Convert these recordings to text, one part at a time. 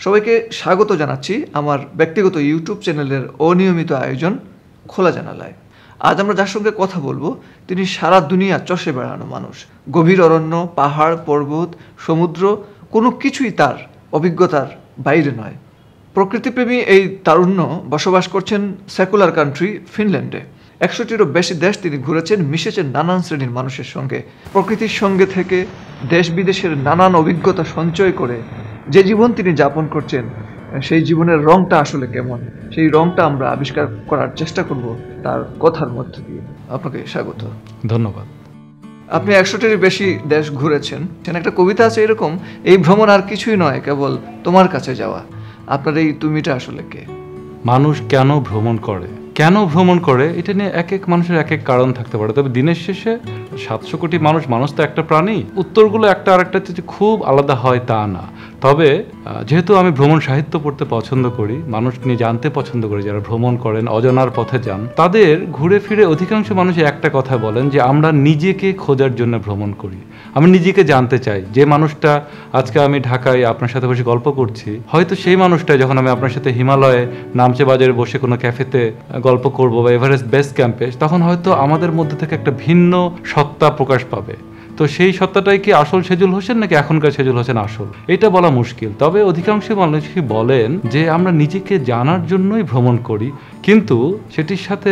সবাইকে স্বাগত জানাচ্ছি আমার ব্যক্তিগত ইউটিউব চ্যানেলের অনিয়মিত আয়োজন খোলা জানালায়। আজ আমরা যার সঙ্গে কথা বলবো তিনি সারা দুনিয়া চষে বেড়ানো মানুষ। গভীর অরণ্য, পাহাড়, পর্বত, সমুদ্র কোনো কিছুই তার অভিজ্ঞতার বাইরে নয়। প্রকৃতিপ্রেমী এই তারুণ্য বসবাস করছেন সেকুলার কান্ট্রি ফিনল্যান্ডে। 100টিরও বেশি দেশ তিনি ঘুরেছেন, মিশেছেন নানান শ্রেণীর মানুষের সঙ্গে। প্রকৃতির সঙ্গে থেকে দেশ বিদেশের নানান অভিজ্ঞতা সঞ্চয় করে যে জীবন তিনি যাপন করছেন, সেই জীবনের রংটা আসলে কেমন, সেই রংটা আমরা আবিষ্কার করার চেষ্টা করব তার কথার মধ্য দিয়ে। আপনাকে স্বাগত। ধন্যবাদ। আপনি 100টির বেশি দেশ ঘুরেছেন। একটা কবিতা আছে এরকম, এই ভ্রমণ আর কিছুই নয়, কেবল তোমার কাছে যাওয়া। আপনার এই তুমিটা আসলে কে? মানুষ কেন ভ্রমণ করে এটা নিয়ে এক এক মানুষের এক এক কারণ থাকতে পারে। তবে দিনের শেষে 700 কোটি মানুষ তো একটা প্রাণী। উত্তরগুলো একটা আরেকটা যে খুব আলাদা হয় তা না। তবে যেহেতু আমি ভ্রমণ সাহিত্য পড়তে পছন্দ করি, মানুষ নিয়ে জানতে পছন্দ করি, যারা ভ্রমণ করেন, অজানার পথে যান, তাদের ঘুরে ফিরে অধিকাংশ মানুষ একটা কথা বলেন যে আমরা নিজেকে খোঁজার জন্য ভ্রমণ করি। আমি নিজেকে জানতে চাই। যে মানুষটা আজকে আমি ঢাকায় আপনার সাথে বসে গল্প করছি, হয়তো সেই মানুষটা যখন আমি আপনার সাথে হিমালয়ে নামচে বাজারে বসে কোনো ক্যাফেতে গল্প করবো বা এভারেস্ট বেস ক্যাম্পে, তখন হয়তো আমাদের মধ্যে থেকে একটা ভিন্ন সত্তা প্রকাশ পাবে। তো সেই সত্তাটাই কি আসল সেজুল হোসেন নাকি এখনকার সেজুল হোসেন আসল, এটা বলা মুশকিল। তবে অধিকাংশ মানুষই বলেন যে আমরা নিজেকে জানার জন্যই ভ্রমণ করি, কিন্তু সেটির সাথে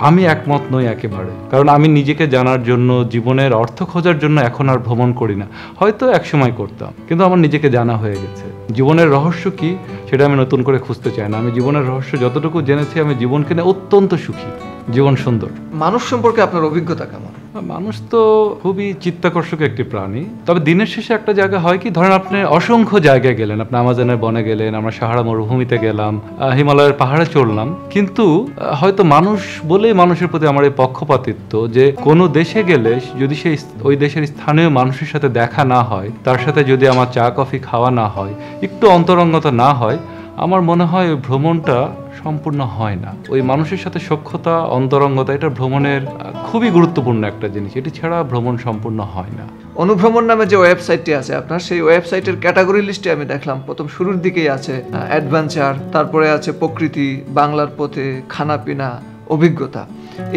আমি একমত নই একেবারে। কারণ আমি নিজেকে জানার জন্য, জীবনের অর্থ খোঁজার জন্য এখন আর ভ্রমণ করি না। হয়তো একসময় করতাম, কিন্তু আমার নিজেকে জানা হয়ে গেছে। জীবনের রহস্য কি সেটা আমি নতুন করে খুঁজতে চাই না। আমি জীবনের রহস্য যতটুকু জেনেছি, আমি জীবনকে নিয়ে অত্যন্ত সুখী। জীবন সুন্দর। মানুষ সম্পর্কে আপনার অভিজ্ঞতা কেমন? মানুষ তো খুবই চিত্তাকর্ষক একটি প্রাণী। তবে দিনের শেষে একটা জায়গা হয় কি, ধরেন আপনি অসংখ্য জায়গায় গেলেন, আপনি আমাজনের বনে গেলেন, আমরা সাহারা মরুভূমিতে গেলাম, হিমালয়ের পাহাড়ে চড়লাম, কিন্তু হয়তো মানুষ বলেই মানুষের প্রতি আমার এই পক্ষপাতিত্ব যে কোনো দেশে গেলে যদি সেই ওই দেশের স্থানীয় মানুষের সাথে দেখা না হয়, তার সাথে যদি আমার চা কফি খাওয়া না হয়, একটু অন্তরঙ্গতা না হয়, আমার মনে হয় ওই ভ্রমণটা সম্পূর্ণ হয় না। ওই মানুষের সাথে সখ্যতা, অন্তরঙ্গতা, এটা ভ্রমণের খুবই গুরুত্বপূর্ণ একটা জিনিস। এটি ছাড়া ভ্রমণ সম্পূর্ণ হয় না। অনুভ্রমণ নামে যে ওয়েবসাইটটি আছে আপনার, সেই ওয়েবসাইটের ক্যাটাগরি লিস্টে আমি দেখলাম প্রথম শুরুর দিকেই আছে অ্যাডভেঞ্চার, তারপরে আছে প্রকৃতি, বাংলার পথে, খানাপিনা, অভিজ্ঞতা।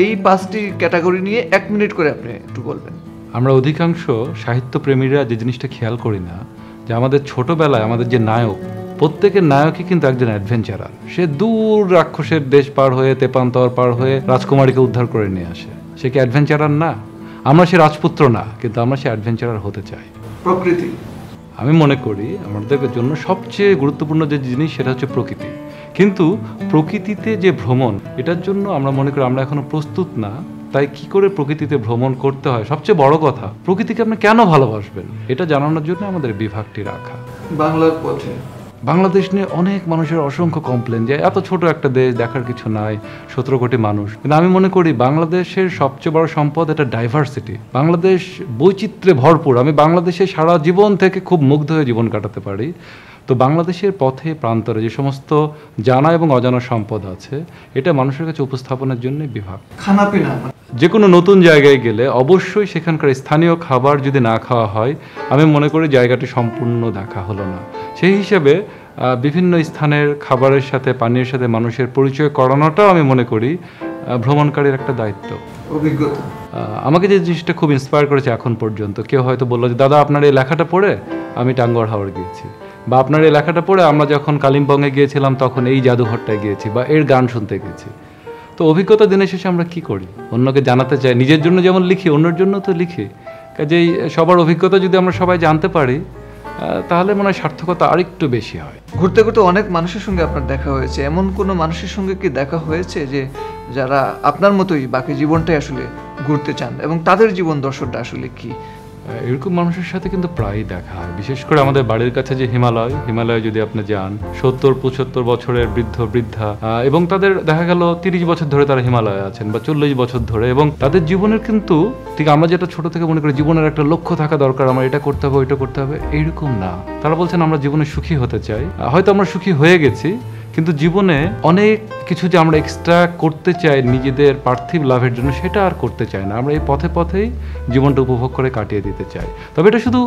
এই 5টি ক্যাটাগরি নিয়ে 1 মিনিট করে আপনি একটু বলবেন। আমরা অধিকাংশ সাহিত্যপ্রেমীরা যে জিনিসটা খেয়াল করি না, যে আমাদের ছোটবেলায় আমাদের যে নায়ক, প্রত্যেকের নায়কই কিন্তু একজন অ্যাডভেঞ্চারার। সে দূর রাক্ষসের দেশ পার হয়ে, তেপান্তর পার হয়ে রাজকুমারীকে উদ্ধার করে নিয়ে আসে। সে কি অ্যাডভেঞ্চারার না? আমরা সে রাজপুত্র না, কিন্তু আমরা সে অ্যাডভেঞ্চারার হতে চাই। প্রকৃতি, আমি মনে করি আমাদের জন্য সবচেয়ে গুরুত্বপূর্ণ যে জিনিস, সেটা হচ্ছে প্রকৃতি। কিন্তু প্রকৃতিতে যে ভ্রমণ, এটার জন্য আমরা মনে করি আমরা এখনো প্রস্তুত না। তাই কি করে প্রকৃতিতে ভ্রমণ করতে হয়, সবচেয়ে বড় কথা, প্রকৃতিকে আপনি কেন ভালোবাসবেন, এটা জানানোর জন্য আমাদের বিভাগটি রাখা। বাংলার পথে বাংলাদেশ নিয়ে অনেক মানুষের অসংখ্য কমপ্লেন যে এত ছোট একটা দেশ, দেখার কিছু নাই, 17 কোটি মানুষ। কিন্তু আমি মনে করি বাংলাদেশের সবচেয়ে বড় সম্পদ এটা ডাইভার্সিটি। বাংলাদেশ বৈচিত্র্যে ভরপুর। আমি বাংলাদেশে সারা জীবন থেকে খুব মুগ্ধ হয়ে জীবন কাটাতে পারি। তো বাংলাদেশের পথে প্রান্তরে যে সমস্ত জানা এবং অজানা সম্পদ আছে, এটা মানুষের কাছে উপস্থাপনের জন্য বিভাগ। খানাপিনা, যে কোনো নতুন জায়গায় গেলে অবশ্যই সেখানকার স্থানীয় খাবার যদি না খাওয়া হয়, আমি মনে করি জায়গাটি সম্পূর্ণ দেখা হলো না। সেই হিসেবে বিভিন্ন স্থানের খাবারের সাথে, পানীয়ের সাথে মানুষের পরিচয় করানোটাও আমি মনে করি ভ্রমণকারীর একটা দায়িত্ব। অভিজ্ঞতা, আমাকে যে জিনিসটা খুব ইন্সপায়ার করেছে এখন পর্যন্ত, কেউ হয়তো বললো যে দাদা আপনার এই লেখাটা পড়ে আমি টাঙ্গুয়ার হাওর গিয়েছি, বা আপনার এই লেখাটা পড়ে আমরা যখন কালিম্পংয়ে গিয়েছিলাম তখন এই জাদুঘরটায় গিয়েছি, বা এর গান শুনতে গেছি। তো অভিজ্ঞতা দিনের শেষে আমরা কি করি, অন্যকে জানাতে চাই। নিজের জন্য যেমন লিখি, অন্যের জন্য তো লিখি। কাজেই সবার অভিজ্ঞতা যদি আমরা সবাই জানতে পারি, তাহলে মনে হয় সার্থকতা আরেকটু বেশি হয়। ঘুরতে ঘুরতে অনেক মানুষের সঙ্গে আপনার দেখা হয়েছে। এমন কোনো মানুষের সঙ্গে কি দেখা হয়েছে যে যারা আপনার মতোই বাকি জীবনটাই আসলে ঘুরতে চান, এবং তাদের জীবন দর্শনটা আসলে কি? এরকম মানুষের সাথে কিন্তু প্রায়ই দেখা হয়। বিশেষ করে আমাদের বাড়ির কাছে যে হিমালয় যদি আপনি যান, 70-75 বছরের বৃদ্ধা, এবং তাদের দেখা গেল 30 বছর ধরে তারা হিমালয়ে আছেন, বা 40 বছর ধরে, এবং তাদের জীবনের কিন্তু ঠিক আমরা যেটা ছোট থেকে মনে করি জীবনের একটা লক্ষ্য থাকা দরকার, আমার এটা করতে হবে, ওইটা করতে হবে, এইরকম না। তারা বলছেন আমরা জীবনে সুখী হতে চাই। হয়তো আমরা সুখী হয়ে গেছি, কিন্তু জীবনে অনেক কিছু যে আমরা এক্সট্রা করতে চাই নিজেদের পার্থিব লাভের জন্য, সেটা আর করতে চাই না। আমরা এই পথেই জীবনটা উপভোগ করে কাটিয়ে দিতে চাই। তবে এটা শুধু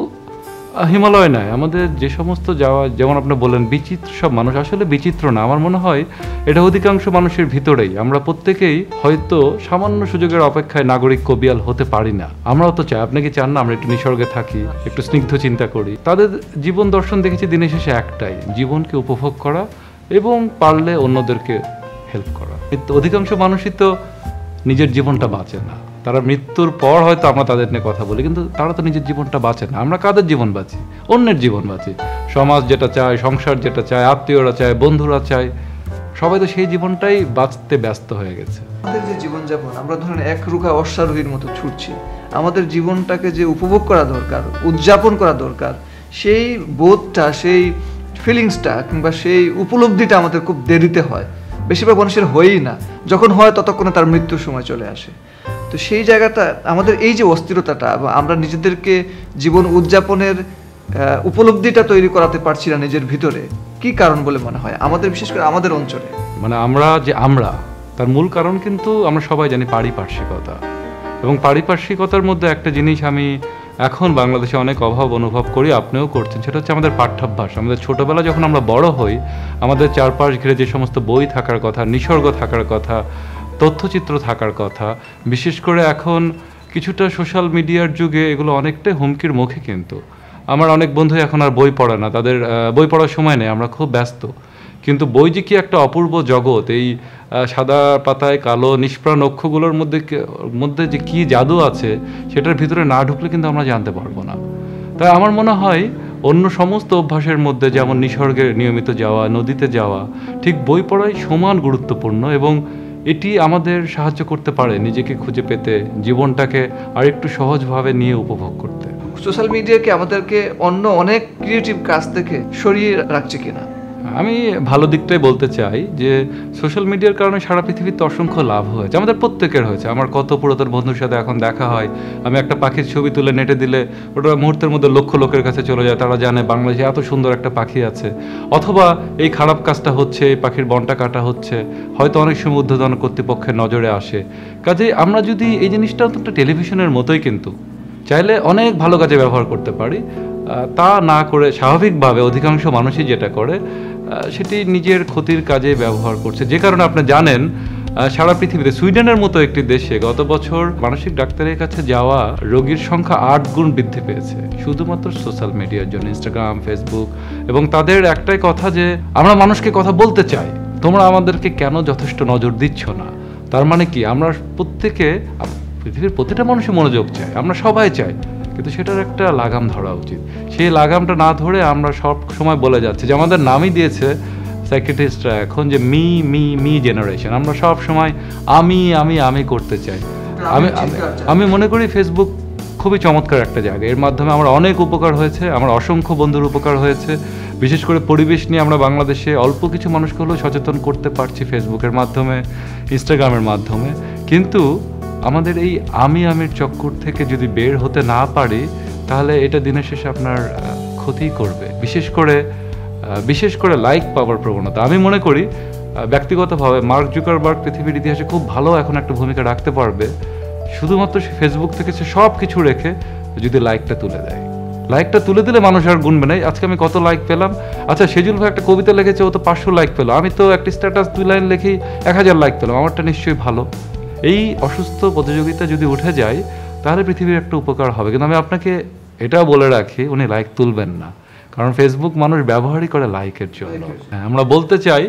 হিমালয় নয়, আমাদের যে সমস্ত যাওয়া, যেমন আপনি বললেন বিচিত্র সব মানুষ, আসলে বিচিত্র না, আমার মনে হয় এটা অধিকাংশ মানুষের ভিতরেই। আমরা প্রত্যেকেই হয়তো সামান্য সুযোগের অপেক্ষায় নাগরিক কবিয়াল হতে পারি না। আমরাও তো চাই, আপনি কি চান না আমরা একটু নিসর্গে থাকি, একটু স্নিগ্ধ চিন্তা করি? তাদের জীবন দর্শন দেখেছি দিনের শেষে একটাই, জীবনকে উপভোগ করা এবং পারলে অন্যদেরকে হেল্প করা। কিন্তু অধিকাংশ মানুষই তো নিজের জীবনটা বাঁচে না। তারা মৃত্যুর পর হয়তো আমরা তাদের নিয়ে কথা বলি, কিন্তু তারা তো নিজের জীবনটা বাঁচে না। আমরা কাদের জীবন বাঁচি? অন্যের জীবন বাঁচি। সমাজ যেটা চায়, সংসার যেটা চায়, আত্মীয়রা চায়, বন্ধুরা চায়, সবাই তো সেই জীবনটাই বাঁচতে ব্যস্ত হয়ে গেছে। আমাদের যে জীবনযাপন, আমরা ধরেন একরুখা অশ্বারোহীর মতো ছুটছি। আমাদের জীবনটাকে যে উপভোগ করা দরকার, উদযাপন করা দরকার, সেই বোধটা, সেই ফিলিংসটা কিংবা সেই উপলব্ধিটা আমাদের খুব দেরিতে হয়। বেশিরভাগ মানুষের হয়ই না, যখন হয় ততক্ষণে তার মৃত্যুর সময় চলে আসে। তো সেই জায়গাটা আমাদের এই যে অস্থিরতাটা, আমরা নিজেদেরকে জীবন উদযাপনের উপলব্ধিটা তৈরি করাতে পারছি না নিজের ভিতরে, কি কারণ বলে মনে হয় আমাদের, বিশেষ করে আমাদের অঞ্চলে? মানে আমরা তার মূল কারণ কিন্তু আমরা সবাই জানি পারিপার্শ্বিকতা। এবং পারিপার্শ্বিকতার মধ্যে একটা জিনিস আমি এখন বাংলাদেশে অনেক অভাব অনুভব করি, আপনিও করছেন, সেটা হচ্ছে আমাদের পাঠ্যাভ্যাস। আমাদের ছোটবেলা যখন আমরা বড় হই, আমাদের চারপাশ ঘিরে যে সমস্ত বই থাকার কথা, নিসর্গ থাকার কথা, তথ্যচিত্র থাকার কথা, বিশেষ করে এখন কিছুটা সোশ্যাল মিডিয়ার যুগে এগুলো অনেকটাই হুমকির মুখে। কিন্তু আমার অনেক বন্ধু এখন আর বই পড়ে না, তাদের বই পড়ার সময় নেই, আমরা খুব ব্যস্ত। কিন্তু বই যে কি একটা অপূর্ব জগৎ, এই সাদা পাতায় কালো নিষ্প্রাণ অক্ষগুলোর মধ্যে যে কি জাদু আছে, সেটার ভিতরে না ঢুকলে কিন্তু আমরা জানতে পারবো না। তাই আমার মনে হয় অন্য সমস্ত অভ্যাসের মধ্যে, যেমন নিসর্গে নিয়মিত যাওয়া, নদীতে যাওয়া, ঠিক বই পড়াই সমান গুরুত্বপূর্ণ। এবং এটি আমাদের সাহায্য করতে পারে নিজেকে খুঁজে পেতে, জীবনটাকে আরেকটু সহজভাবে নিয়ে উপভোগ করতে। সোশ্যাল মিডিয়া কি আমাদেরকে অন্য অনেক ক্রিয়েটিভ কাজ থেকে সরিয়ে রাখছে কিনা? আমি ভালো দিকটাই বলতে চাই যে সোশ্যাল মিডিয়ার কারণে সারা পৃথিবীতে অসংখ্য লাভ হয়েছে, আমাদের প্রত্যেকের হয়েছে। আমার কত পুরাতন বন্ধুর সাথে এখন দেখা হয়, আমি একটা পাখির ছবি তুলে নেটে দিলে ওটা মুহূর্তের মধ্যে লক্ষ লোকের কাছে চলে যায়, তারা জানে বাংলাদেশে এত সুন্দর একটা পাখি আছে। অথবা এই খারাপ কাজটা হচ্ছে, এই পাখির বনটা কাটা হচ্ছে, হয়তো অনেক সময় ঊর্ধ্বতন কর্তৃপক্ষের নজরে আসে। কাজেই আমরা যদি এই জিনিসটা তো একটা টেলিভিশনের মতোই, কিন্তু চাইলে অনেক ভালো কাজে ব্যবহার করতে পারি। তা না করে স্বাভাবিকভাবে অধিকাংশ মানুষই যেটা করে, সেটি নিজের ক্ষতির কাজে ব্যবহার করছে। যে কারণে আপনি জানেন সারা পৃথিবীতে সুইডেনের মতো একটি দেশে গত বছর মানসিক ডাক্তারের কাছে যাওয়া রোগীর সংখ্যা 8 গুণ বৃদ্ধি পেয়েছে, শুধুমাত্র সোশ্যাল মিডিয়ার জন্য, ইনস্টাগ্রাম, ফেসবুক। এবং তাদের একটাই কথা যে আমরা মানুষকে কথা বলতে চাই, তোমরা আমাদেরকে কেন যথেষ্ট নজর দিচ্ছ না। তার মানে কি, আমরা প্রত্যেকে, পৃথিবীর প্রতিটা মানুষই মনোযোগ চায়, আমরা সবাই চাই, কিন্তু সেটার একটা লাগাম ধরা উচিত। সেই লাগামটা না ধরে আমরা সব সময় বলে যাচ্ছি, যে আমাদের নামই দিয়েছে সাইকিয়াট্রিস্টরা এখন, যে মি মি মি জেনারেশন। আমরা সব সময় আমি করতে চাই। আমি মনে করি ফেসবুক খুবই চমৎকার একটা জায়গা। এর মাধ্যমে আমার অনেক উপকার হয়েছে, আমার অসংখ্য বন্ধুর উপকার হয়েছে। বিশেষ করে পরিবেশ নিয়ে আমরা বাংলাদেশে অল্প কিছু মানুষকে হলেও সচেতন করতে পারছি ফেসবুকের মাধ্যমে, ইনস্টাগ্রামের মাধ্যমে। কিন্তু আমাদের এই আমির চক্কর থেকে যদি বের হতে না পারি, তাহলে এটা দিনের শেষে আপনার ক্ষতি করবে। বিশেষ করে লাইক পাওয়ার প্রবণতা। আমি মনে করি ব্যক্তিগতভাবে মার্ক জুকারবার্গ পৃথিবীর ইতিহাসে খুব ভালো এখন একটা ভূমিকা রাখতে পারবে, শুধুমাত্র সে ফেসবুক থেকে সে সব কিছু রেখে যদি লাইকটা তুলে দেয়। লাইকটা তুলে দিলে মানুষ আর গুনবে না, আজকে আমি কত লাইক পেলাম। আচ্ছা, সেজুল ভাই একটা কবিতা লিখেছে, ও তো 500 লাইক পেলো, আমি তো একটা স্ট্যাটাস 2 লাইন লিখি 1000 লাইক পেলাম, আমারটা নিশ্চয়ই ভালো। এই অসুস্থ প্রতিযোগিতা যদি উঠে যায়, তাহলে পৃথিবীর একটা উপকার হবে। কিন্তু আমি আপনাকে এটাও বলে রাখি, উনি লাইক তুলবেন না, কারণ ফেসবুক মানুষ ব্যবহারই করে লাইকের জন্য। হ্যাঁ, আমরা বলতে চাই,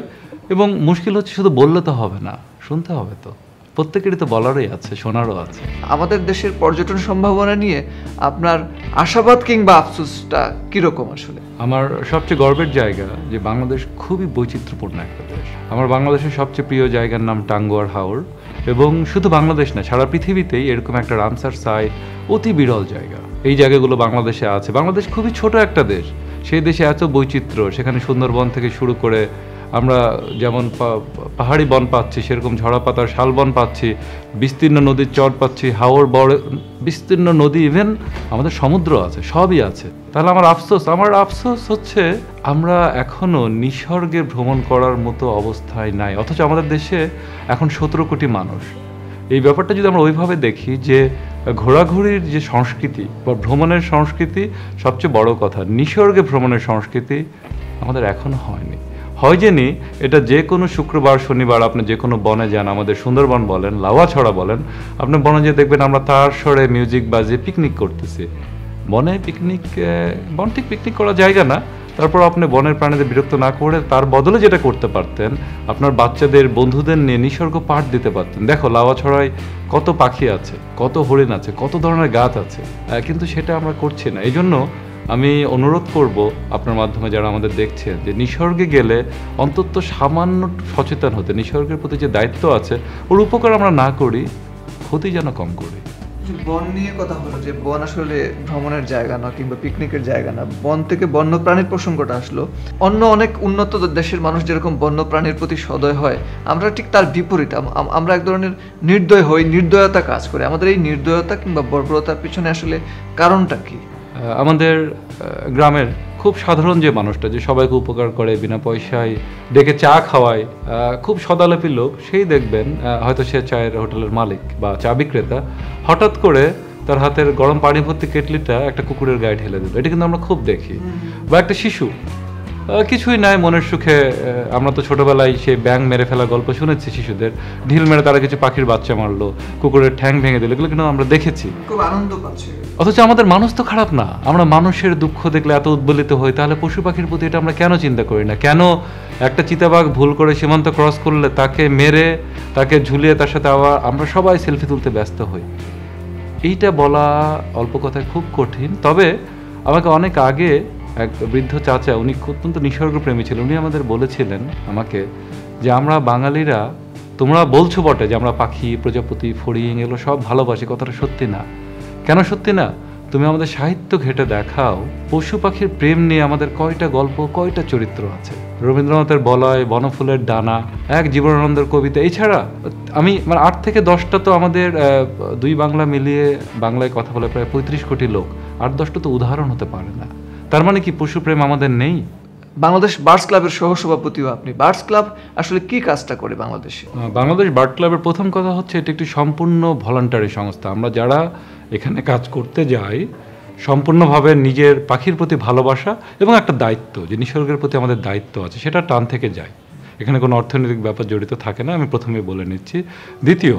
এবং মুশকিল হচ্ছে শুধু বললে তো হবে না, শুনতে হবে। তো প্রত্যেকেরই তো বলারই আছে, শোনারও আছে। আমাদের দেশের পর্যটন সম্ভাবনা নিয়ে আপনার আশাবাদ কিংবা আফসোসটা কিরকম আসলে? আমার সবচেয়ে গর্বের জায়গা যে বাংলাদেশ খুবই বৈচিত্র্যপূর্ণ একটা দেশ। আমার বাংলাদেশের সবচেয়ে প্রিয় জায়গার নাম টাঙ্গুয়ার হাওর। এবং শুধু বাংলাদেশ না, সারা পৃথিবীতেই এরকম একটা রামসার সাইট অতি বিরল জায়গা। এই জায়গাগুলো বাংলাদেশে আছে। বাংলাদেশ খুবই ছোট একটা দেশ, সেই দেশে এত বৈচিত্র্য। সেখানে সুন্দরবন থেকে শুরু করে আমরা যেমন পাহাড়ি বন পাচ্ছি, সেরকম ঝরা পাতার শালবন পাচ্ছি, বিস্তীর্ণ নদীর চর পাচ্ছি, হাওর বড় বিস্তীর্ণ নদী, ইভেন আমাদের সমুদ্র আছে, সবই আছে। তাহলে আমার আফসোস হচ্ছে আমরা এখনো নিসর্গে ভ্রমণ করার মতো অবস্থায় নাই। অথচ আমাদের দেশে এখন 17 কোটি মানুষ। এই ব্যাপারটা যদি আমরা ওইভাবে দেখি, যে ঘোরাঘুরির যে সংস্কৃতি বা ভ্রমণের সংস্কৃতি, সবচেয়ে বড় কথা নিসর্গে ভ্রমণের সংস্কৃতি আমাদের এখনো হয়নি। হয় জেনি এটা যে কোনো শুক্রবার শনিবার আপনি যে কোনো বনে যান, আমাদের সুন্দরবন বলেন, লাউয়াছড়া বলেন, আপনি বনে যেয়ে দেখবেন আমরা তার স্বরে মিউজিক বাজিয়ে পিকনিক করতেছি। বনে পিকনিক, বন ঠিক পিকনিক করার জায়গা না, তারপর আপনি বনের প্রাণীদের বিরক্ত না করে তার বদলে যেটা করতে পারতেন, আপনার বাচ্চাদের বন্ধুদের নিয়ে নিসর্গ পাঠ দিতে পারতেন। দেখো লাউয়াছড়ায় কত পাখি আছে, কত হরিণ আছে, কত ধরনের গাছ আছে, কিন্তু সেটা আমরা করছি না। এই জন্য আমি অনুরোধ করব আপনার মাধ্যমে যারা আমাদের দেখছেন যে নিসর্গে গেলে অন্তত সামান্য সচেতন হতে, নিসর্গের প্রতি যে দায়িত্ব আছে ওর উপকার আমরা না করি, ক্ষতি যেন কম করি। বন নিয়ে কথা হলো যে বন আসলে ভ্রমণের জায়গা না কিংবা পিকনিকের জায়গা না, বন থেকে বন্য প্রাণীর প্রসঙ্গটা আসলো। অন্য অনেক উন্নত দেশের মানুষ যেরকম বন্য প্রাণীর প্রতি সদয় হয়, আমরা ঠিক তার বিপরীত। আমরা এক ধরনের নির্দয় হই, নির্দয়তা কাজ করে। আমাদের এই নির্দয়তা কিংবা বর্বরতার পিছনে আসলে কারণটা কি? আমাদের গ্রামের খুব সাধারণ যে মানুষটা, যে সবাইকে উপকার করে, বিনা পয়সায় ডেকে চা খাওয়ায়, খুব সদালাপি লোক, সেই দেখবেন হয়তো সে চায়ের হোটেলের মালিক বা চা বিক্রেতা, হঠাৎ করে তার হাতের গরম পানি ভর্তি কেটলিটা একটা কুকুরের গায়ে ঢেলে দিল। এটা কিন্তু আমরা খুব দেখি। বা একটা শিশু কিছুই নাই, মনের সুখে, আমরা তো ছোটবেলায় সেই ব্যাঙ মেরে ফেলার গল্প শুনেছি, শিশুদের ঢিল মেরে তারা কিছু পাখির বাচ্চা মারলো, কুকুরের ঠ্যাং ভেঙে দিল, এগুলো কিন্তু আমরা দেখেছি, খুব আনন্দ পাচ্ছে। অথচ আমাদের মানুষ তো খারাপ না। আমরা মানুষের দুঃখ দেখলে এত উদ্বেলিত হই, তাহলে পশু পাখির প্রতি এটা আমরা কেন চিন্তা করি না? কেন একটা চিতাবাঘ ভুল করে সীমান্ত ক্রস করলে তাকে মেরে, তাকে ঝুলিয়ে তার সাথে আবার আমরা সবাই সেলফি তুলতে ব্যস্ত হই? এইটা বলা অল্প কথায় খুব কঠিন। তবে আমাকে অনেক আগে এক বৃদ্ধ চাচা, উনি অত্যন্ত নিসর্গপ্রেমী ছিলেন, উনি আমাদের বলেছিলেন আমাকে যে আমরা বাঙালিরা, তোমরা বলছো বটে যে আমরা পাখি, প্রজাপতি, ফড়িং এগুলো সব ভালোবাসি, কথাটা সত্যি না। কেন সত্যি না? তুমি আমাদের সাহিত্য ঘেটে দেখাও, পশু পাখির প্রেম নিয়ে আমাদের কয়টা গল্প, কয়টা চরিত্র আছে। রবীন্দ্রনাথের বলয়, বনফুলের ডানা, এক জীবনানন্দের কবিতা, এছাড়া আমি 8 থেকে 10টা তো আমাদের দুই বাংলা মিলিয়ে বাংলায় কথা বলে প্রায় 35 কোটি লোক, 8-10টা তো উদাহরণ হতে পারে না। তার মানে কি পশু প্রেম আমাদের নেই? বাংলাদেশ বার্ডস ক্লাবের সহসভাপতিও আপনি। বার্ডস ক্লাব আসলে কি কাজটা করে বাংলাদেশে? বাংলাদেশ বার্ড ক্লাবের প্রথম কথা হচ্ছে এটি একটি সম্পূর্ণ ভলান্টারি সংস্থা। আমরা যারা এখানে কাজ করতে যাই, সম্পূর্ণভাবে নিজের পাখির প্রতি ভালোবাসা এবং একটা দায়িত্ব, যে নিসর্গের প্রতি আমাদের দায়িত্ব আছে, সেটা টান থেকে যায়। এখানে কোনো অর্থনৈতিক ব্যাপার জড়িত থাকে না, আমি প্রথমে বলে নিচ্ছি। দ্বিতীয়,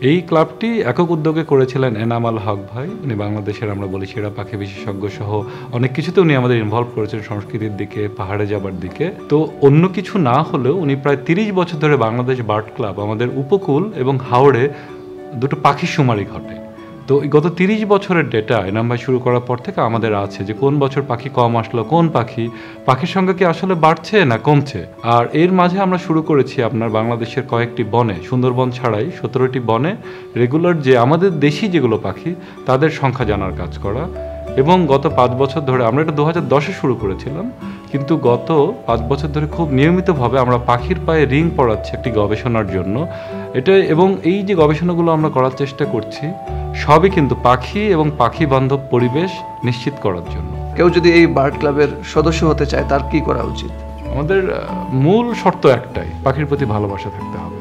এই ক্লাবটি একক উদ্যোগে করেছিলেন এনামাল হক ভাই। উনি বাংলাদেশের, আমরা বলি, সেরা পাখি বিশেষজ্ঞ সহ অনেক কিছুতে উনি আমাদের ইনভলভ করেছেন, সংস্কৃতির দিকে, পাহাড়ে যাবার দিকে। তো অন্য কিছু না হলেও উনি প্রায় 30 বছর ধরে বাংলাদেশ বার্ড ক্লাব, আমাদের উপকূল এবং হাওড়ে দুটো পাখির শুমারি ঘটে। তো গত 30 বছরের ডেটা এনাম ভাই শুরু করার পর থেকে আমাদের আছে যে কোন বছর পাখি কম আসলো, কোন পাখির সংখ্যা কি আসলে বাড়ছে না কমছে। আর এর মাঝে আমরা শুরু করেছি আপনার বাংলাদেশের কয়েকটি বনে, সুন্দরবন ছাড়াই 17টি বনে রেগুলার যে আমাদের দেশি যেগুলো পাখি তাদের সংখ্যা জানার কাজ করা। এবং গত 5 বছর ধরে, আমরা এটা 2010-এ শুরু করেছিলাম, কিন্তু গত 5 বছর ধরে খুব নিয়মিতভাবে আমরা পাখির পায়ে রিং পড়াচ্ছি একটি গবেষণার জন্য। এটা, এবং এই যে গবেষণাগুলো আমরা করার চেষ্টা করছি, সবই কিন্তু পাখি এবং পাখি বান্ধব পরিবেশ নিশ্চিত করার জন্য। কেউ যদি এই বার্ড ক্লাবের সদস্য হতে চায়, তার কি করা উচিত? আমাদের মূল শর্ত একটাই, পাখির প্রতি ভালোবাসা থাকতে হবে।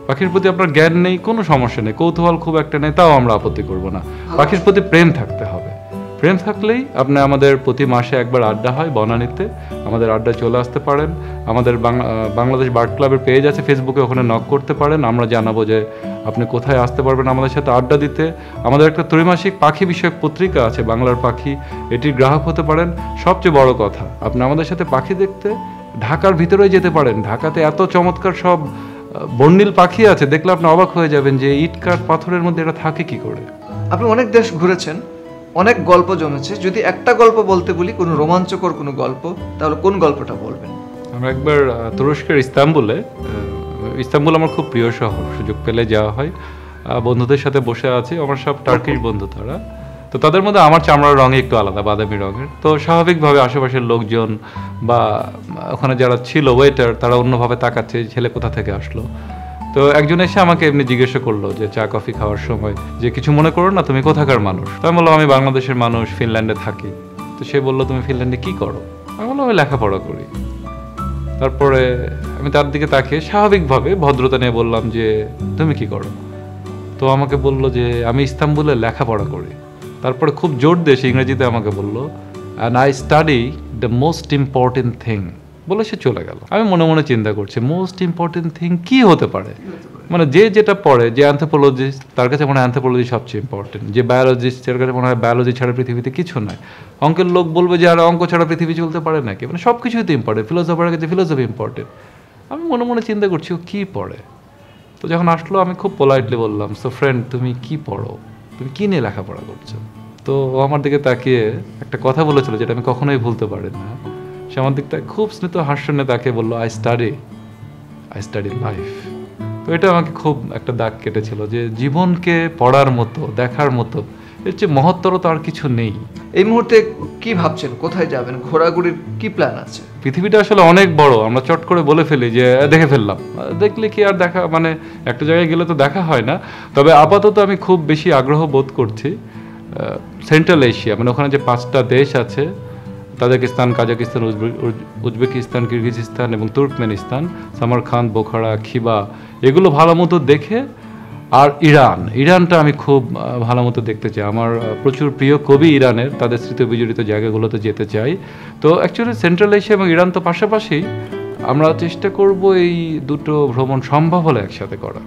পাখির প্রতি আপনার জ্ঞান নেই, কোনো সমস্যা নেই, কৌতূহল খুব একটা নেই, তাও আমরা আপত্তি করব না। পাখির প্রতি প্রেম থাকতে হবে। প্রেম থাকলেই আপনি, আমাদের প্রতি মাসে একবার আড্ডা হয় বনানীতে, আমাদের আড্ডা চলে আসতে পারেন। আমাদের বাংলাদেশ বার্ড ক্লাবের পেজ আছে ফেসবুকে, ওখানে নক করতে পারেন, আমরা জানাবো যে আপনি কোথায় আসতে পারবেন আমাদের সাথে আড্ডা দিতে। আমাদের একটা ত্রৈমাসিক পাখি বিষয়ক পত্রিকা আছে, বাংলার পাখি, এটির গ্রাহক হতে পারেন। সবচেয়ে বড় কথা, আপনি আমাদের সাথে পাখি দেখতে ঢাকার ভিতরে যেতে পারেন। ঢাকাতে এত চমৎকার সব বর্ণিল পাখি আছে, দেখলে আপনি অবাক হয়ে যাবেন যে ইট কাঠ পাথরের মধ্যে এটা থাকে কি করে। আপনি অনেক দেশ ঘুরেছেন, অনেক গল্প জমেছে। যদি একটা গল্প বলতে বলি, কোনো রোমাঞ্চকর কোনো গল্প, তাহলে কোন গল্পটা বলবেন? আমরা একবার তুরস্কের ইস্তাম্বুল আমার খুব প্রিয় শহর, সুযোগ পেলে যাওয়া হয়। বন্ধুদের সাথে বসে আছি, আমার সব টার্কিশ বন্ধু তারা। তো তাদের মধ্যে আমার চামড়ার রঙে একটু আলাদা, বাদামি রঙের। তো স্বাভাবিকভাবে আশেপাশের লোকজন বা ওখানে যারা ছিল ওয়েটার, তারা অন্যভাবে তাকাচ্ছে, ছেলে কোথা থেকে আসলো। তো একজন এসে আমাকে এমনি জিজ্ঞাসা করলো যে চা কফি খাওয়ার সময়, যে কিছু মনে করো না, তুমি কোথাকার মানুষ? তো আমি বললাম আমি বাংলাদেশের মানুষ, ফিনল্যান্ডে থাকি। তো সে বললো তুমি ফিনল্যান্ডে কি করো? আমি বললাম আমি লেখাপড়া করি। তারপরে আমি তার দিকে তাকিয়ে স্বাভাবিকভাবে ভদ্রতা নিয়ে বললাম যে তুমি কি করো? তো আমাকে বলল যে আমি ইস্তাম্বুলে লেখাপড়া করি। তারপরে খুব জোর দিয়ে সে ইংরেজিতে আমাকে বলল, and I study the most important thing, বলে সে চলে গেল। আমি মনে মনে চিন্তা করছি মোস্ট ইম্পর্টেন্ট থিং কি হতে পারে। মানে যে যেটা পড়ে, যে অ্যানথ্রোপোলজিস্ট তার কাছে মনে হয় অ্যানথ্রোপোলজি সবচেয়ে ইম্পর্টেন্ট, যে বায়োলজিস্ট তার কাছে মনে হয় বায়োলজি ছাড়া পৃথিবীতে কিছু নয়, অঙ্কের লোক বলবে যে আর অঙ্ক ছাড়া পৃথিবী চলতে পারে নাকি, মানে সব কিছুই তো ইম্পর্টেন্ট, ফিলোসফারের কাছে ফিলোসফি ইম্পর্টেন্ট। আমি মনে মনে চিন্তা করছি ও কী পড়ে। তো যখন আসলো আমি খুব পোলাইটলি বললাম, সো ফ্রেন্ড তুমি কি পড়ো, তুমি কী নিয়ে লেখাপড়া করছো? তো ও আমার দিকে তাকিয়ে একটা কথা বলেছিল যেটা আমি কখনোই ভুলতে পারি না। সে আমার দিকটা খুব স্মিত হাস্যনে তাকিয়ে বললো, আই স্টাডি লাইফ। তো এটা আমাকে খুব একটা দাগ কেটেছিল যে জীবনকে পড়ার মতো, দেখার মতো এর চেয়ে মহত্তর তো আর কিছু নেই। এই মুহূর্তে কি ভাবছেন, কোথায় যাবেন, ঘোরাঘুরির কি প্ল্যান আছে? পৃথিবীটা আসলে অনেক বড়, আমরা চট করে বলে ফেলি যে দেখে ফেললাম, দেখলে কি আর দেখা, মানে একটা জায়গায় গেলে তো দেখা হয় না। তবে আপাতত আমি খুব বেশি আগ্রহ বোধ করছি সেন্ট্রাল এশিয়া, মানে ওখানে যে 5টা দেশ আছে, তাজিকিস্তান, কাজাকিস্তান, উজবেকিস্তান, কিরগিজস্তান এবং তুর্কমেনিস্তান, সামারখান্দ, বোখারা, খিবা, এগুলো ভালো মতো দেখে, আর ইরানটা আমি খুব ভালো মতো দেখতে চাই। আমার প্রচুর প্রিয় কবি ইরানের, তাদের স্মৃতি বিজড়িত জায়গাগুলোতে যেতে চাই। তো অ্যাকচুয়ালি সেন্ট্রাল এশিয়া এবং ইরান তো পাশাপাশি, আমরা চেষ্টা করব এই দুটো ভ্রমণ সম্ভব হলে একসাথে করার।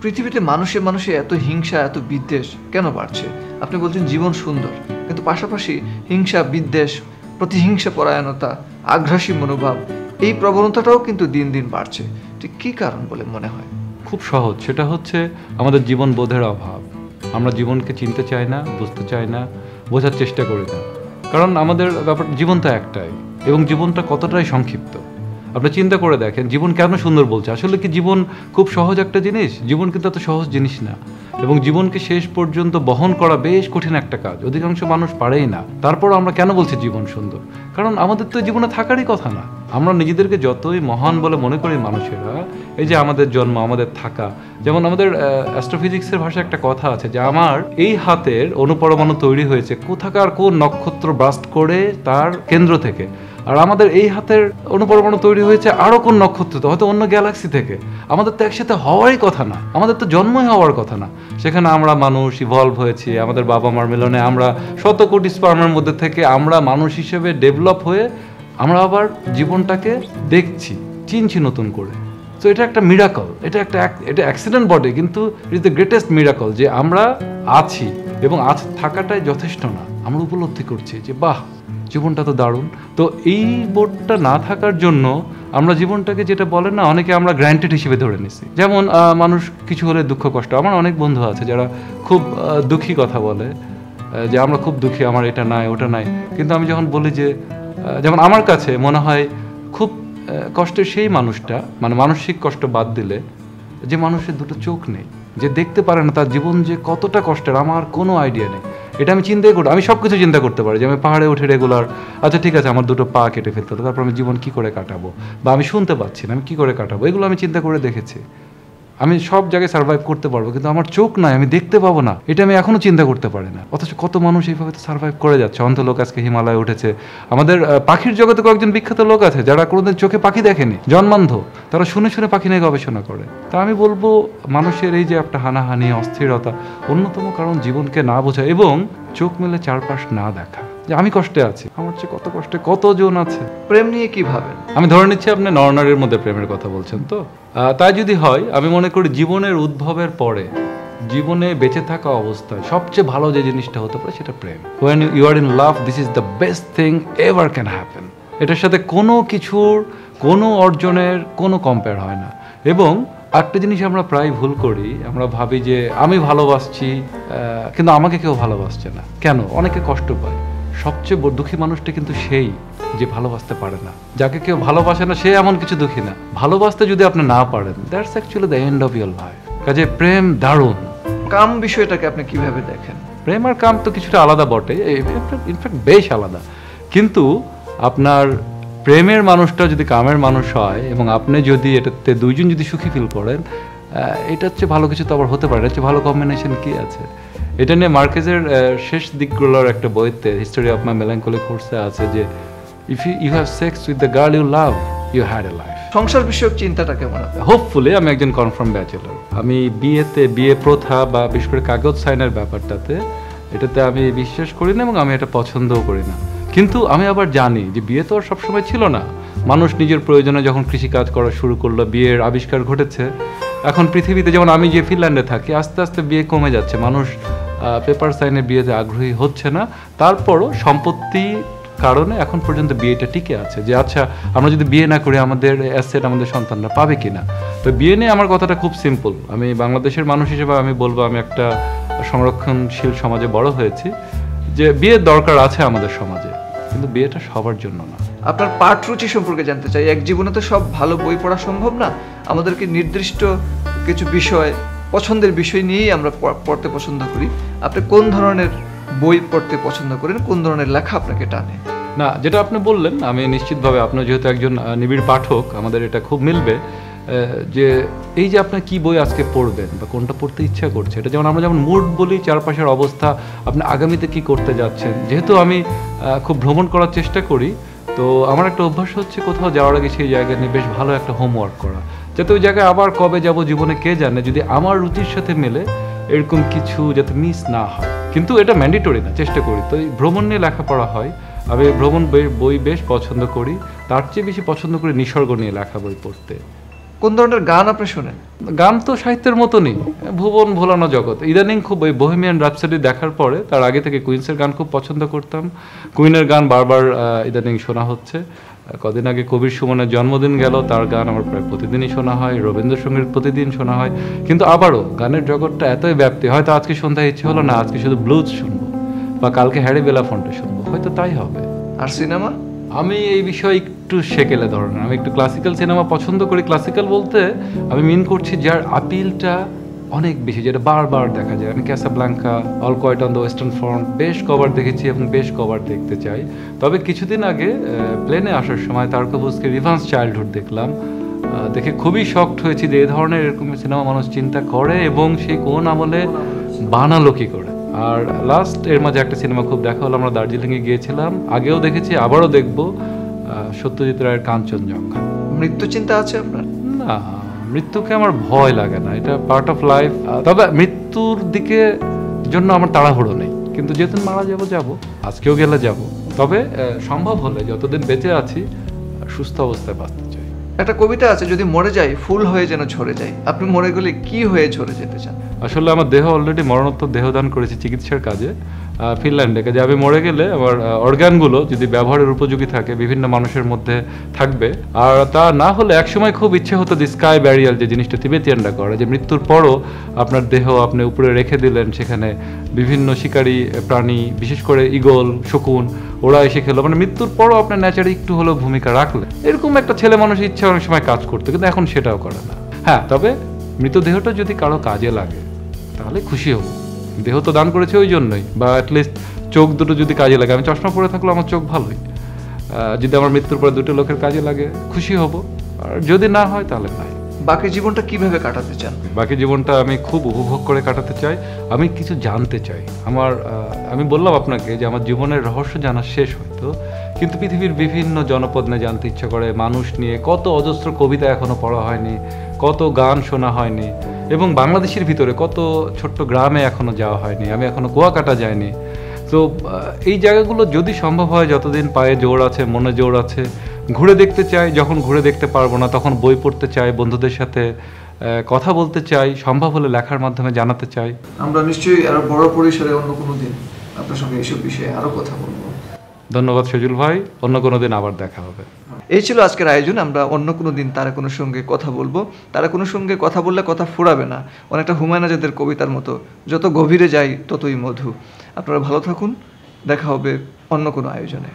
পৃথিবীতে মানুষে মানুষে এত হিংসা, এত বিদ্বেষ কেন বাড়ছে? আপনি বলছেন জীবন সুন্দর, কিন্তু পাশাপাশি হিংসা, বিদ্বেষ, প্রতিহিংসা পরায়ণতা, আগ্রাসী মনোভাব, এই প্রবণতাটাও কিন্তু দিন দিন বাড়ছে। ঠিক কী কারণ বলে মনে হয়? খুব সহজ, সেটা হচ্ছে আমাদের জীবন বোধের অভাব। আমরা জীবনকে চিনতে চাই না, বুঝতে চাই না, বোঝার চেষ্টা করি না। কারণ আমাদের ব্যাপার, জীবন তো একটাই, এবং জীবনটা কতটাই সংক্ষিপ্ত। আপনি চিন্তা করে দেখেন জীবন কেন সুন্দর বলছে। আসলে কি জীবন খুব সহজ একটা জিনিস? জীবন কিন্তু এত সহজ জিনিস না, এবং জীবনকে শেষ পর্যন্ত বহন করা বেশ কঠিন একটা কাজ, অধিকাংশ মানুষ পারেই না। তারপর আমরা কেন বলছি জীবন সুন্দর? কারণ আমাদের তো জীবনে থাকারই কথা না। আমরা নিজেদেরকে যতই মহান বলে মনে করি মানুষেরা, এই যে আমাদের জন্ম, আমাদের থাকা, যেমন আমাদের অ্যাস্ট্রোফিজিক্সের ভাষায় একটা কথা আছে যে আমার এই হাতের অণুপরমাণু তৈরি হয়েছে কোথাকার কোন নক্ষত্র ব্রাস্ট করে তার কেন্দ্র থেকে, আর আমাদের এই হাতের অণুপরমাণু তৈরি হয়েছে আরও কোন নক্ষত্র, হয়তো অন্য গ্যালাক্সি থেকে। আমাদের তো একসাথে হওয়ারই কথা না, আমাদের তো জন্মই হওয়ার কথা না। সেখানে আমরা মানুষ ইভলভ হয়েছি, আমাদের বাবা মার মিলনে আমরা শত কোটি স্পার্মের মধ্যে থেকে আমরা মানুষ হিসেবে ডেভেলপ হয়ে আমরা আবার জীবনটাকে দেখছি, চিনছি নতুন করে। তো এটা একটা মিরাকল, এটা অ্যাক্সিডেন্ট বটে, কিন্তু it is the greatest miracle যে আমরা আছি, এবং থাকাটাই যথেষ্ট না। আমরা উপলব্ধি করছি যে বাহ, জীবনটা তো দারুণ। তো এই বোধটা না থাকার জন্য আমরা জীবনটাকে, যেটা বলেন না অনেকে, আমরা গ্র্যান্টেড হিসেবে ধরে নিছি। যেমন মানুষ কিছু হলে দুঃখ কষ্ট, আমার অনেক বন্ধু আছে যারা খুব দুঃখী কথা বলে যে আমরা খুব দুঃখী, আমার এটা নাই ওটা নাই। কিন্তু আমি যখন বলি যে, যেমন আমার কাছে মনে হয় খুব কষ্টের সেই মানুষটা, মানে মানসিক কষ্ট বাদ দিলে, যে মানুষের দুটো চোখ নেই, যে দেখতে পারে না তার জীবন যে কতটা কষ্টের, আমার কোনো আইডিয়া নেই। এটা আমি চিন্তাই করি, আমি সব কিছু চিন্তা করতে পারি যে আমি পাহাড়ে উঠে রেগুলার, আচ্ছা ঠিক আছে আমার দুটো পা কেটে ফেলতে হতো, তারপর আমি জীবন কী করে কাটাবো, বা আমি শুনতে পাচ্ছি না, আমি কী করে কাটাবো, এগুলো আমি চিন্তা করে দেখেছি। আমি সব জায়গায় সার্ভাইভ করতে পারবো, কিন্তু আমার চোখ নাই, আমি দেখতে পাবো না, এটা আমি এখনো চিন্তা করতে পারি না। অথচ কত মানুষ এইভাবে তো সার্ভাইভ করে যাচ্ছে। অন্ধ লোক আজকে হিমালয়ে উঠেছে। আমাদের পাখির জগতে কয়েকজন বিখ্যাত লোক আছে যারা কোনোদিন চোখে পাখি দেখেনি, জন্মান্ধ, তারা শুনে শুনে পাখি নিয়ে গবেষণা করে। তা আমি বলবো মানুষের এই যে একটা হানাহানি, অস্থিরতা, অন্যতম কারণ জীবনকে না বোঝা এবং চোখ মেলে চারপাশ না দেখা, যে আমি কষ্টে আছি, আমার চেয়ে কত কষ্টে কতজন আছে। প্রেম নিয়ে কি ভাবেন? আমি ধরে নিচ্ছি আপনি নরনারীর মধ্যে প্রেমের কথা বলছেন, তো তাই যদি হয়, আমি মনে করি জীবনের উদ্ভবের পরে, জীবনে বেঁচে থাকা অবস্থায় সবচেয়ে ভালো যে জিনিসটা হতে পারে সেটা প্রেম। When you are in love, this is the best thing ever can happen. এটার সাথে কোনো কিছুর, কোনো অর্জনের কোনো কম্পেয়ার হয় না। এবং একটা জিনিস আমরা প্রায় ভুল করি, আমরা ভাবি যে আমি ভালোবাসছি কিন্তু আমাকে কেউ ভালোবাসছে না, কেন? অনেকে কষ্ট পায়। সবচেয়ে দুঃখী মানুষটা কিন্তু সেই যে ভালোবাসতে পারে না। যাকে কেউ ভালোবাসে না সে এমন কিছু দুঃখী না। ভালোবাসতে যদি আপনি না পারেন, that's actually the end of your life. কাজে প্রেম দারুণ। কাম বিষয়টাকে আপনি কিভাবে দেখেন? প্রেম আর কাম তো কিছুটা আলাদা বটে, ইনফ্যাক্ট বেশ আলাদা। কিন্তু আপনার প্রেমের মানুষটা যদি কামের মানুষ হয়, এবং আপনি যদি এটাতে দুইজন যদি সুখী ফিল করেন, এটা হচ্ছে ভালো কিছু তো আবার হতে পারে। এটা হচ্ছে ভালো কম্বিনেশন কি আছে? এটা নিয়ে মার্কেজের শেষ দিকগুলোর একটা বইতে, হিস্টোরি অফ মাই মেলাঙ্কলি কোর্সে আছে যে, if you have sex with the girl you love, you had a life. সংসার বিষয়ক চিন্তাটা কেমন আপনার? হোপফুলি আমি একজন কনফার্ম ব্যাচেলর। আমি বিয়ে প্রথা বা বিশেষ করে কাগজ সাইনের ব্যাপারটাতে এটাতে আমি বিশ্বাস করি না এবং আমি এটা পছন্দও করি না। কিন্তু আমি আবার জানি যে বিয়ে তো আর সবসময় ছিল না। মানুষ নিজের প্রয়োজনে যখন কৃষিকাজ করা শুরু করলো, বিয়ের আবিষ্কার ঘটেছে। এখন পৃথিবীতে যেমন আমি যে ফিনল্যান্ডে থাকি, আস্তে আস্তে বিয়ে কমে যাচ্ছে, মানুষ পেপার সাইনে বিয়েতে আগ্রহী হচ্ছে না। তারপরও সম্পত্তি কারণে এখন পর্যন্ত বিয়েটা টিকে আছে, যে আচ্ছা আমরা যদি বিয়ে না করি আমাদের অ্যাসেট আমাদের সন্তানরা পাবে কিনা। তো বিয়ে নিয়ে আমার কথাটা খুব সিম্পল। আমি বাংলাদেশের মানুষ হিসেবে আমি বলবো, আমি একটা সংরক্ষণশীল সমাজে বড় হয়েছি, যে বিয়ের দরকার আছে আমাদের সমাজে, কিন্তু বিয়েটা সবার জন্য না। আপনার পাঠ রুচি সম্পর্কে জানতে চাই। এক জীবনে তো সব ভালো বই পড়া সম্ভব না, আমাদেরকে নির্দিষ্ট কিছু বিষয়, পছন্দের বিষয় নিয়েই আমরা পড়তে পছন্দ করি। আপনি কোন ধরনের বই পড়তে পছন্দ করেন, কোন ধরনের লেখা আপনাকে টানে? না, যেটা আপনি বললেন, আমি নিশ্চিতভাবে, আপনার যেহেতু একজন নিবিড় পাঠক, আমাদের এটা খুব মিলবে। যে এই যে আপনি কি বই আজকে পড়বেন বা কোনটা পড়তে ইচ্ছা করছে, এটা যেমন আমরা যেমন মুড বলি, চারপাশের অবস্থা, আপনি আগামীতে কি করতে যাচ্ছেন। যেহেতু আমি খুব ভ্রমণ করার চেষ্টা করি, তো আমার একটা অভ্যাস হচ্ছে কোথাও যাওয়ার আগে সেই জায়গা নিয়ে বেশ ভালো একটা হোমওয়ার্ক করা, যাতে ওই জায়গায় আবার কবে যাব জীবনে কে জানে, যদি আমার রুচির সাথে মেলে এরকম কিছু যাতে মিস না হয়। কিন্তু এটা ম্যান্ডেটরি না, চেষ্টা করি। তো এই ভ্রমণ নিয়ে লেখাপড়া হয়, আমি ভ্রমণ বই বেশ পছন্দ করি। তার চেয়ে বেশি পছন্দ করি নিসর্গ নিয়ে লেখা বই পড়তে। কোন ধরনের গান আপনি শোনেন? গান তো সাহিত্যের মতনই, ভুবন ভোলানো জগৎ। ইদানিং খুব ওই বোহেমিয়ান র্যাপসডি দেখার পরে, তার আগে থেকে কুইন্সের গান খুব পছন্দ করতাম। কুইনের গান বারবার ইদানিং শোনা হচ্ছে। কদিন আগে কবির সুমনের জন্মদিন গেল, তার গান আমার প্রায় প্রতিদিনই শোনা হয়। রবীন্দ্রসঙ্গীত প্রতিদিন শোনা হয়। কিন্তু আবারও গানের জগৎটা এতই ব্যাপ্তি, হয়তো আজকে সন্ধ্যায় ইচ্ছে হলো না আজকে শুধু ব্লুজ শুনবো, বা কালকে হ্যারি বেলাফন্টে শুনবো, হয়তো তাই হবে। আর সিনেমা? আমি এই বিষয়ে একটু সেকেলে ধরনের, আমি একটু ক্লাসিক্যাল সিনেমা পছন্দ করি। ক্লাসিক্যাল বলতে আমি মিন করছি যার আপিলটা অনেক বেশি, যেটা বারবার দেখা যায়। আমি Casablanca, All Quiet on the Western Front বেশ কবার দেখেছি এবং বেশ কবার দেখতে চাই। তবে কিছুদিন আগে প্লেনে আসার সময় তারকোভস্কির রিভান্স চাইল্ডহুড দেখলাম। দেখে খুবই শকড হয়েছি যে এই ধরনের এরকম সিনেমা মানুষ চিন্তা করে এবং সেই কোন আমলে বানালো কি করে। আর লাস্ট এর মাঝে একটা সিনেমা খুব দেখা হলো, আমরা দার্জিলিংয়ে গিয়েছিলাম, আগেও দেখেছি আবারও দেখবো, সত্যজিৎ রায়ের কাঞ্চনজঙ্ঘা। মৃত্যু চিন্তা আছে আপনার? না, মৃত্যুকে আমার ভয় লাগে না, এটা পার্ট অফ লাইফ। তবে মৃত্যুর দিকে জন্য আমার তাড়াহুড়ো নেই, কিন্তু যেদিন মারা যাব, আজকেও গেলে যাব। তবে সম্ভব হলে যতদিন বেঁচে আছি সুস্থ অবস্থায় বাঁচতে চাই। একটা কবিতা আছে, যদি মরে যাই ফুল হয়ে যেন ঝরে যায়। আপনি মরে গেলে কি হয়ে ঝরে যেতে চান? আসলে আমার দেহ অলরেডি মরণোত্তর দেহদান করেছি চিকিৎসার কাজে ফিনল্যান্ডে। কাজে আমি মরে গেলে আমার অর্গানগুলো যদি ব্যবহারের উপযোগী থাকে বিভিন্ন মানুষের মধ্যে থাকবে। আর তা না হলে একসময় খুব ইচ্ছে হতো যে স্কাই ব্যারিয়াল, যে জিনিসটা তিবেতিয়ানরা করে, যে মৃত্যুর পরও আপনার দেহ আপনি উপরে রেখে দিলেন, সেখানে বিভিন্ন শিকারী প্রাণী, বিশেষ করে ঈগল, শকুন, ওরা এসে খেলো, মানে মৃত্যুর পরও আপনার ন্যাচারে একটু হলেও ভূমিকা রাখলে, এরকম একটা ছেলে মানুষের ইচ্ছা অনেক সময় কাজ করতো, কিন্তু এখন সেটাও করে না। হ্যাঁ, তবে মৃতদেহটা যদি কারো কাজে লাগে তাহলে খুশি হব। দেহ তো দান করেছে ওই জন্যই, বা অ্যাটলিস্ট চোখ দুটো যদি কাজে লাগে, আমি চশমা পরে থাকলে আমার চোখ ভালোই, যদি আমার মৃত্যুর পরে দুটো লোকের কাজে লাগে খুশি হব, আর যদি না হয় তাহলে নাই। বাকি জীবনটা কিভাবে কাটাতে চান? বাকি জীবনটা আমি খুব উপভোগ করে কাটাতে চাই। আমি কিছু জানতে চাই। আমি বললাম আপনাকে যে আমার জীবনের রহস্য জানা শেষ হয়তো, কিন্তু পৃথিবীর বিভিন্ন জনপদ নিয়ে জানতে ইচ্ছা করে, মানুষ নিয়ে। কত অজস্র কবিতা এখনো পড়া হয়নি, কত গান শোনা হয়নি, এবং বাংলাদেশের ভিতরে কত ছোট্ট গ্রামে এখনো যাওয়া হয়নি, আমি এখনো কুয়াকাটা যাইনি। তো এই জায়গাগুলো যদি সম্ভব হয়, যতদিন পায়ে জোর আছে, মনে জোর আছে, ঘুরে দেখতে চাই। যখন ঘুরে দেখতে পারবো না তখন বই পড়তে চাই, বন্ধুদের সাথে কথা বলতে চাই, সম্ভব হলে লেখার মাধ্যমে জানাতে চাই। আমরা নিশ্চয়ই আরো বড় পরিসরে অন্য কোনো দিন আপনার সঙ্গে এইসব বিষয়ে আরো কথা বলবো। ধন্যবাদ সজল ভাই, অন্য কোনো দিন আবার দেখা হবে। এই ছিল আজকের আয়োজন। আমরা অন্য কোনো দিন তারা কোনো সঙ্গে কথা বলবো। তারা কোনো সঙ্গে কথা বললে কথা ফুরাবে না, অনেকটা হুমায়ুন আজাদের কবিতার মতো, যত গভীরে যাই ততই মধু। আপনারা ভালো থাকুন, দেখা হবে অন্য কোনো আয়োজনে।